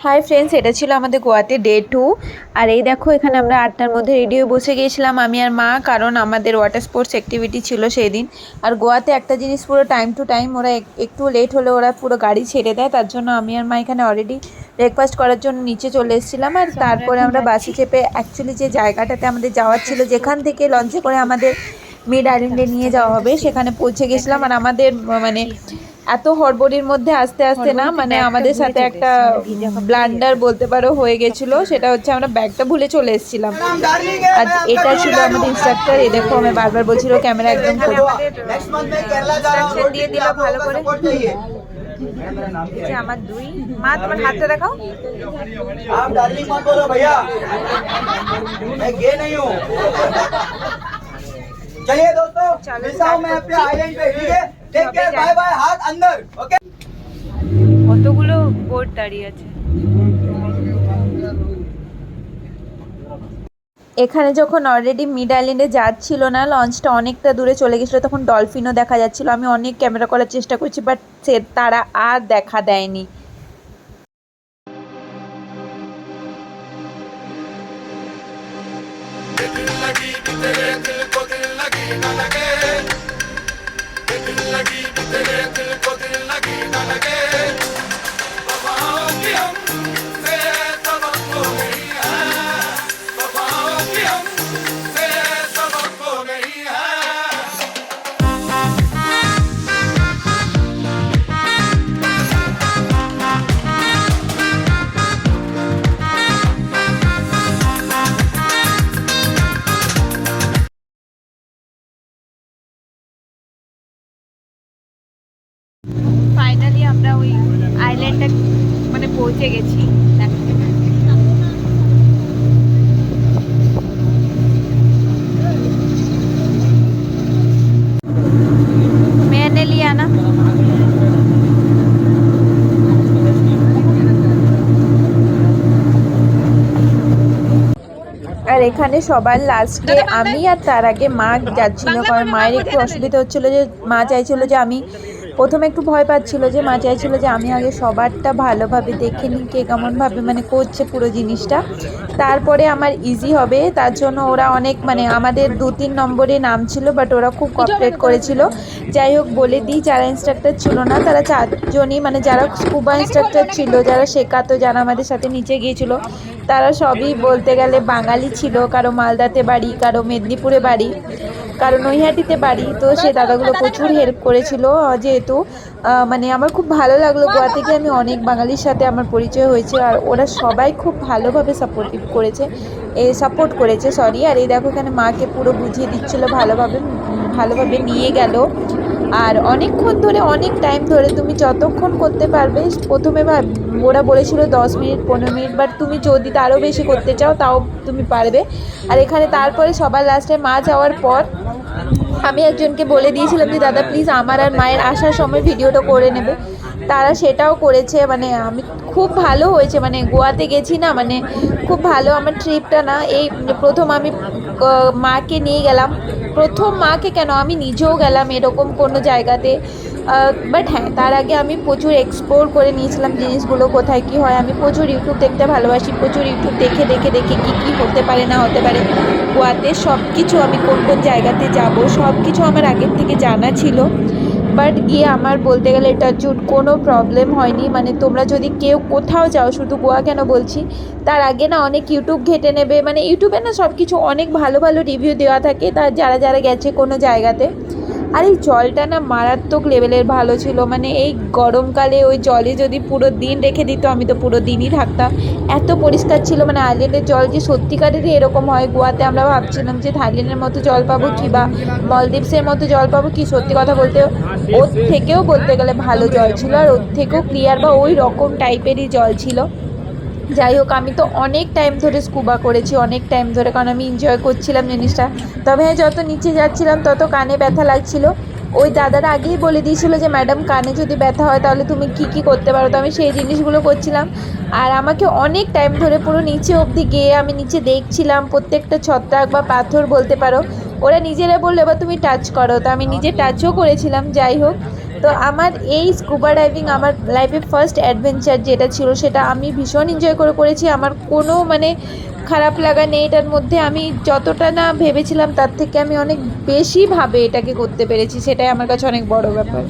Hi friends, এটা ছিল আমাদের গোয়াতে ডে 2। আর এই দেখো, এখানে আমরা 8টার মধ্যে রেডি হয়ে বসে গিয়েছিলাম আমি আর মা, কারণ আমাদের ওয়াটার স্পোর্টস অ্যাক্টিভিটি ছিল সেই দিন। আর গোয়াতে একটা জিনিস পুরো টাইম টু টাইম, ওরা একটু লেট হলে ওরা পুরো গাড়ি ছেড়ে দেয়। তার জন্য আমি আর মা এখানে অলরেডি ব্রেকফাস্ট করার জন্য নিচে চলে এসেছিলাম। আর তারপরে আমরা বাসে চেপে অ্যাকচুয়ালি যে জায়গাটাতে আমাদের যাওয়ার ছিল, যেখান থেকে লঞ্চে করে আমাদের মিড আইল্যান্ডে নিয়ে যাওয়া হবে, সেখানে পৌঁছে গেছিলাম। আর আমাদের মানে এত হড়বড়ির মধ্যে আস্তে আস্তে না, মানে আমাদের সাথে একটা ব্লান্ডার বলতে পারো হয়ে গেছিল। সেটা হচ্ছে আমরা ব্যাগটা ভুলে চলে এসেছিলাম। আর এটা ছিল আমাদের ইনস্ট্রাক্টর। এই দেখো, আমি বারবার বলছিল ক্যামেরা একদম করে দিয়ে দিল ভালো করে। আমার দুই মা, তোমার হাতটা দেখাও। आप डार्लिंग मत बोलो भैया, मैं गे नहीं हूँ। चलिए दोस्तों, मिलता हूँ मैं अपने आइलैंड पे, ठीक है? टेक केयर, बाय बाय, हाथ अंदर, ओके? কতগুলো বোট দাঁড়িয়ে আছে এখানে। যখন অলরেডি মিড আইল্যান্ডে যাচ্ছিল না, লঞ্চটা অনেকটা দূরে চলে গেছিলো, তখন ডলফিনও দেখা যাচ্ছিল। আমি অনেক ক্যামেরা করার চেষ্টা করছি, বাট তারা আর দেখা দেয়নি। ফাইনালি আমরা ওই আইল্যান্ডটা মানে পৌঁছে গেছি। मैंने लिया ना। আর এখানে সবার লাস্টে আমি, আর তার আগে মা যাচ্ছিল, কারণ মায়ের একটু অসুবিধা হচ্ছিল। যে মা চাইছিল যে আমি, প্রথমে একটু ভয় পাচ্ছিল, যে মা চাইছিল যে আমি আগে সবারটা ভালোভাবে দেখে নিই, কে কেমনভাবে মানে করছে পুরো জিনিসটা, তারপরে আমার ইজি হবে। তার জন্য ওরা অনেক মানে আমাদের 2-3 নম্বরে নাম ছিল, বাট ওরা খুব কোঅপারেট করেছিল। যাই হোক, বলে দিই, যারা ইনস্ট্রাক্টর ছিল না তারা 4জনই, মানে যারা স্কুবা ইনস্ট্রাক্টর ছিল, যারা শেখাতো, যারা আমাদের সাথে নিচে গিয়েছিল, তারা সবই বলতে গেলে বাঙালি ছিল। কারো মালদাতে বাড়ি, কারো মেদিনীপুরে বাড়ি, কারো নৈহাটিতে বাড়ি। তো সেই দাদাগুলো প্রচুর হেল্প করেছিল। যেহেতু মানে আমার খুব ভালো লাগলো, গোয়া থেকে আমি অনেক বাঙালির সাথে আমার পরিচয় হয়েছে, আর ওরা সবাই খুব ভালোভাবে সাপোর্ট করেছে সরি। আর এই দেখো, এখানে মাকে পুরো বুঝিয়ে দিচ্ছিল ভালোভাবে নিয়ে গেল। আর অনেকক্ষণ ধরে, অনেক টাইম ধরে, তুমি যতক্ষণ করতে পারবে। প্রথমে ওরা বলেছিল 10 মিনিট 15 মিনিট, বাট তুমি যদি তারও বেশি করতে চাও তাও তুমি পারবে। আর এখানে তারপরে সবার লাস্টে মা যাওয়ার পর আমি একজনকে বলে দিয়েছিলাম যে দাদা প্লিজ আমার আর মায়ের আসার সময় ভিডিওটা করে নেবে। তারা সেটাও করেছে। মানে আমি খুব ভালো হয়েছে, মানে গোয়াতে গেছি না, মানে খুব ভালো আমার ট্রিপটা। না এই প্রথম আমি মাকে নিয়ে গেলাম, প্রথম মাকে কেন, আমি নিজেও গেলাম এরকম কোনো জায়গাতে। বাট হ্যাঁ, তার আগে আমি প্রচুর এক্সপ্লোর করে নিয়েছিলাম জিনিসগুলো, কোথায় কী হয়। আমি প্রচুর ইউটিউব দেখতে ভালোবাসি, প্রচুর ইউটিউব দেখে কী হতে পারে না হতে পারে গোয়াতে, সব কিছু আমি কোন কোন জায়গাতে যাব সব কিছু আমার আগের থেকে জানা ছিল। বাট গিয়ে আমার বলতে গেলে টাচউড কোনো প্রবলেম হয়নি। মানে তোমরা যদি কেউ কোথাও যাও, শুধু গোয়া কেন বলছি, তার আগে না অনেক ইউটিউব ঘেটে নেবে। মানে ইউটিউবে না সব কিছু অনেক ভালো ভালো রিভিউ দেওয়া থাকে, তার যারা গেছে কোনো জায়গাতে। আর এই জলটা না মারাত্মক লেভেলের ভালো ছিল। মানে এই গরমকালে ওই জলে যদি পুরো দিন রেখে দিত, আমি তো পুরো দিনই থাকতাম, এত পরিষ্কার ছিল। মানে আইল্যান্ডের জল যে সত্যিকারেরই এরকম হয়, গোয়াতে আমরা ভাবছিলাম যে থাইল্যান্ডের মতো জল পাবো কি, বা মলদ্বীপসের মতো জল পাবো কি। সত্যি কথা বলতে ওর থেকেও বলতে গেলে ভালো জল ছিল, আর ওর থেকেও ক্লিয়ার বা ওই রকম টাইপেরই জল ছিল। যাই হোক, আমি তো অনেক টাইম ধরে স্কুবা করেছি, অনেক টাইম ধরে, কারণ আমি এনজয় করছিলাম জিনিসটা। তবে হ্যাঁ, যত নিচে যাচ্ছিলাম তত কানে ব্যথা লাগছিল। ওই দাদারা আগেই বলে দিয়েছিল যে ম্যাডাম কানে যদি ব্যথা হয় তাহলে তুমি কি করতে পারো। তো আমি সেই জিনিসগুলো করছিলাম। আর আমাকে অনেক টাইম ধরে পুরো নিচে অবধি গিয়ে আমি নিচে দেখছিলাম প্রত্যেকটা ছত্রাক বা পাথর বলতে পারো। ওরা নিজেরা বললো এবার তুমি টাচ করো, তো আমি নিজে টাচও করেছিলাম। যাই হোক, তো আমার এই স্কুবা ডাইভিং আমার লাইফে ফার্স্ট অ্যাডভেঞ্চার যেটা ছিল সেটা আমি ভীষণ এনজয় করেছি। আমার কোনো মানে খারাপ লাগা নেই এটার মধ্যে। আমি যতটা না ভেবেছিলাম তার থেকে আমি অনেক বেশিভাবে এটাকে করতে পেরেছি, সেটাই আমার কাছে অনেক বড় ব্যাপার।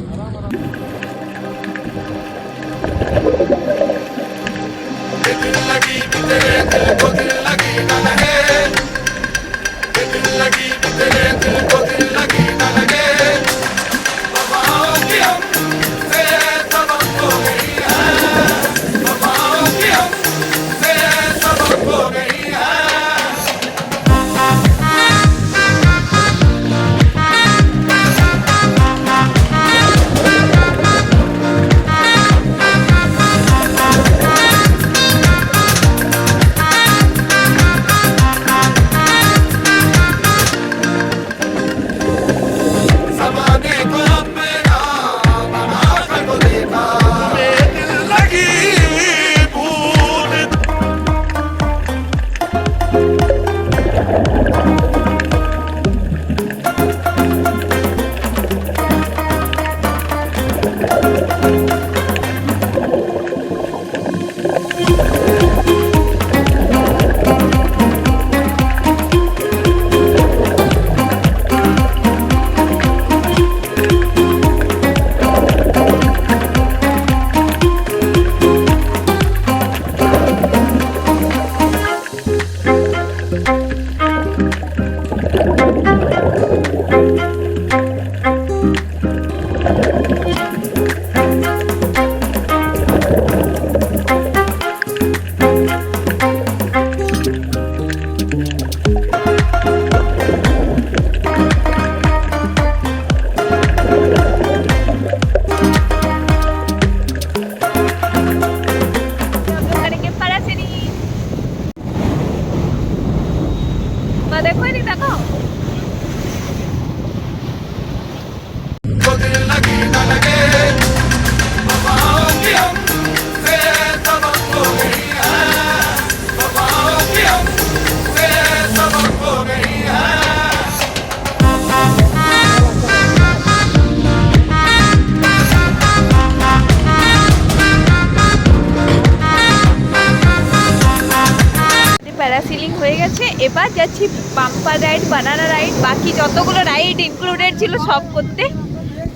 প্যারাসিলিং হয়ে গেছে, এবার যাচ্ছি বাম্পার রাইড, বানানা রাইড, বাকি যতগুলো রাইড ইনক্লুডেড ছিল সব করতে।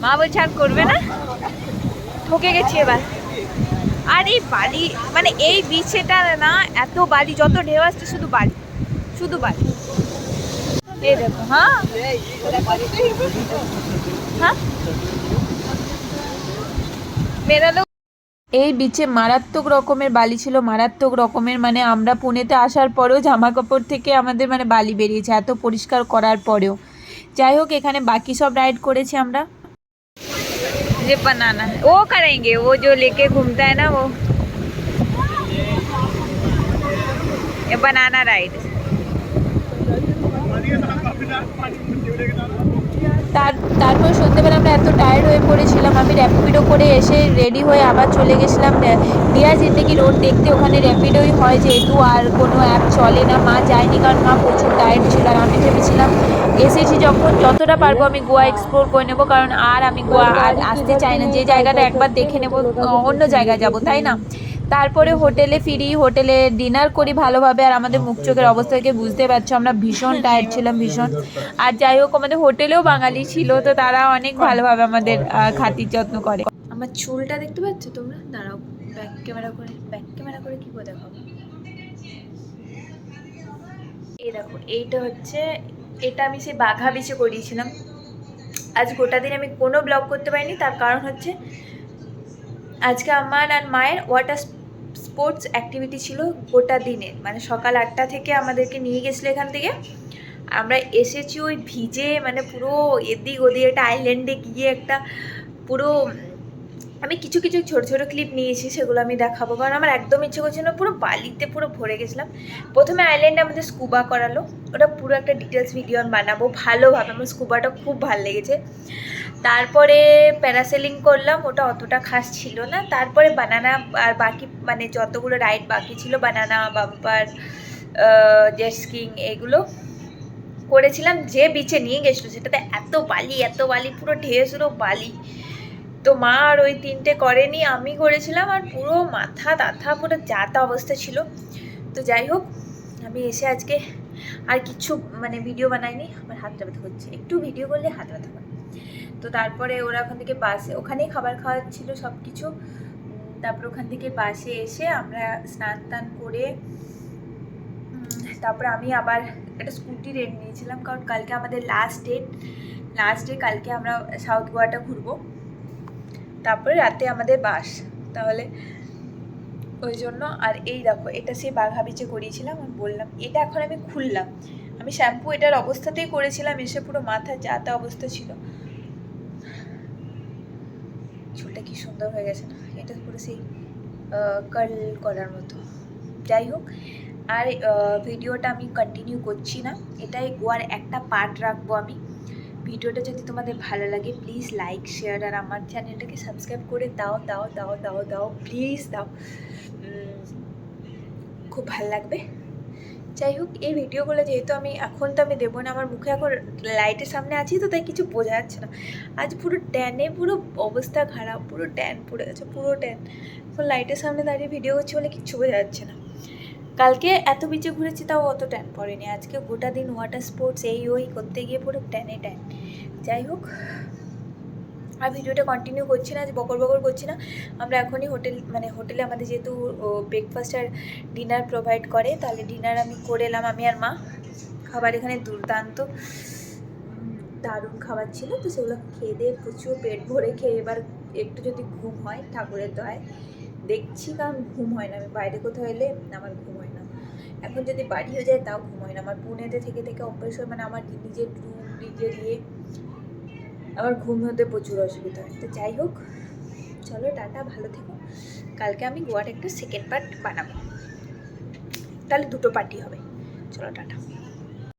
মা বলছে আর করবে না, ঠকে গেছি এবার। আর এই বালি মানে এই বিচেটা না এত বালি, যত ঢেউ আসছে শুধু বালি শুধু বালি। এই দেখো, হ্যাঁ হ্যাঁ বেরালো। এই বিচে মারাত্মক রকমের বালি ছিল, মারাত্মক রকমের, মানে আমরা পুনেতে আসার পরেও জামা কাপড় থেকে আমাদের মানে বালি বেরিয়েছে এত পরিষ্কার করার পরেও। যাই হোক, এখানে বাকি সব রাইড করেছি আমরা। যে বানানা ও করেंगे, वो जो लेके घूमता है ना वो, ये बनाना राइड। তারপর সন্ধ্যেবেলা আমরা এত টায়ার্ড হয়ে পড়েছিলাম, আমি র্যাপিডো করে এসে রেডি হয়ে আবার চলে গেছিলাম ডিয়ার জিন্দেগি রোড দেখতে। ওখানে র্যাপিডোই হয় যেহেতু, আর কোনো অ্যাপ চলে না। মা যায়নি কারণ মা প্রচুর টায়ার্ড ছিল, আর আমি ভেবেছিলাম এসেছি যখন যতটা পারবো আমি গোয়া এক্সপ্লোর করে নেবো, কারণ আর আমি গোয়া আর আসতে চাই না। যে জায়গাটা একবার দেখে নেবো অন্য জায়গায় যাব, তাই না। তারপরে হোটেলে ফিরি, হোটেলে ডিনার করি ভালোভাবে। আর আমাদের মুখ চোখের অবস্থা থেকে বুঝতে পারছো আমরা ভীষণ টায়ার্ড ছিলাম, ভীষণ। আর যাই হোক, আমাদের হোটেলেও বাঙালি ছিল, তো তারা অনেক ভালোভাবে আমাদের খাতির যত্ন করে। আমার চুলটা দেখতে পাচ্ছ তোমরা? দাঁড়াও, ব্যাক ক্যামেরা করে কি করে দেখাবো। এই দেখো, এইটা হচ্ছে, এটা আমি সেই বাঘা বিচে করিয়েছিলাম। আজ গোটা দিন আমি কোনো ব্লগ করতে পারিনি, তার কারণ হচ্ছে আজকে আমার আর মায়ের ওয়াটার স্পোর্টস অ্যাক্টিভিটি ছিল গোটা দিনে। মানে সকাল 8টা থেকে আমাদেরকে নিয়ে গেছিলো এখান থেকে, আমরা এসেছি ওই ভিজে, মানে পুরো এদিক ওদিক একটা আইল্যান্ডে গিয়ে একটা পুরো। আমি কিছু কিছু ছোটো ছোটো ক্লিপ নিয়েছি, সেগুলো আমি দেখাবো, কারণ আমার একদম ইচ্ছে করছে না। পুরো বালিতে পুরো ভরে গেছিলাম। প্রথমে আইল্যান্ডে আমাদের স্কুবা করালো, ওটা পুরো একটা ডিটেলস ভিডিও আমি বানাবো ভালোভাবে। আমার স্কুবাটা খুব ভালো লেগেছে। তারপরে প্যারাসেলিং করলাম, ওটা অতটা খাস ছিল না। তারপরে বানানা আর বাকি মানে যতগুলো রাইড বাকি ছিল, বানানা, বাম্পার, জেট স্কিং, এগুলো করেছিলাম। যে বিচে নিয়ে গেছিলো সেটাতে এত বালি পুরো ঢেউ বালি, তো মা আর ওই 3টে করেনি, আমি করেছিলাম, আর পুরো মাথা ব্যথা পুরো যাতা অবস্থা ছিল। তো যাই হোক, আমি এসে আজকে আর কিছু মানে ভিডিও বানাইনি, আমার হাতটা ব্যথা করছে, একটু ভিডিও করলে হাত ব্যথা করে। তো তারপরে ওরা ওখান থেকে বাসে, ওখানেই খাবার খাওয়াচ্ছিল সব কিছু। তারপর ওখান থেকে বাসে এসে আমরা স্নান টান করে তারপরে আমি আবার একটা স্কুটি রেন্ট নিয়েছিলাম, কারণ কালকে আমাদের লাস্ট ডে, কালকে আমরা সাউথ গোয়াটা ঘুরবো, তারপরে রাতে আমাদের বাস, তাহলে ওই জন্য। আর এই দেখো, এটা সেই বাঘা বিচে করিয়েছিলাম, আমি বললাম এটা এখন আমি খুললাম, আমি শ্যাম্পু এটার অবস্থাতেই করেছিলাম, এসে পুরো মাথা যাতা অবস্থা ছিল। চুলটা কি সুন্দর হয়ে গেছে না, এটা পুরো সেই কার্ল করার মতো। যাই হোক, আর ভিডিওটা আমি কন্টিনিউ করছি না, এটাই গোয়ার একটা পার্ট রাখবো আমি। ভিডিওটা যদি তোমাদের ভালো লাগে প্লিজ লাইক শেয়ার আর আমার চ্যানেলটাকে সাবস্ক্রাইব করে দাও দাও দাও দাও দাও প্লিজ দাও, খুব ভালো লাগবে। যাই হোক, এই ভিডিওগুলো যেহেতু আমি এখন তো আমি দেবো না, আমার মুখে এখন লাইটের সামনে আছি তো তাই কিছু বোঝা যাচ্ছে না। আজ পুরো ট্যানে পুরো অবস্থা খারাপ, পুরো ট্যান পড়ে গেছে, পুরো ট্যান। এখন লাইটের সামনে দাঁড়িয়ে ভিডিও করছি বলে কিচ্ছু বোঝা যাচ্ছে না। কালকে এত বিচে ঘুরেছি তাও অত ট্যান পড়েনি, আজকে গোটা দিন ওয়াটার স্পোর্টস এই ওই করতে গিয়ে পুরো ট্যানে ট্যান। যাই হোক, আর ভিডিওটা কন্টিনিউ করছি না, যে বকর করছি না। আমরা এখনই হোটেলে আমাদের যেহেতু ব্রেকফাস্ট আর ডিনার প্রোভাইড করে, তাহলে ডিনার আমি করে এলাম, আমি আর মা। খাবার এখানে দুর্দান্ত দারুণ খাবার ছিল, তো সেগুলো খেয়ে দিয়ে প্রচুর পেট ভরে খেয়ে এবার একটু যদি ঘুম হয় ঠাকুরের দয়ায় দেখছি, কারণ ঘুম হয় না, আমি বাইরে কোথাও এলে আমার ঘুম হয় না। এখন যদি বাড়ি হয়ে যায় তাও ঘুম হয় না, আমার পুনেতে থেকে অভ্যেস হয়, মানে আমার নিজের রুম নিজের আমার ঘুম হতে প্রচুর অসুবিধা হয়। তো যাই হোক, চলো টাটা, ভালো থেকো। কালকে আমি গোয়ার একটা সেকেন্ড পার্ট বানাবো, তাহলে 2টো পার্টি হবে। চলো টাটা।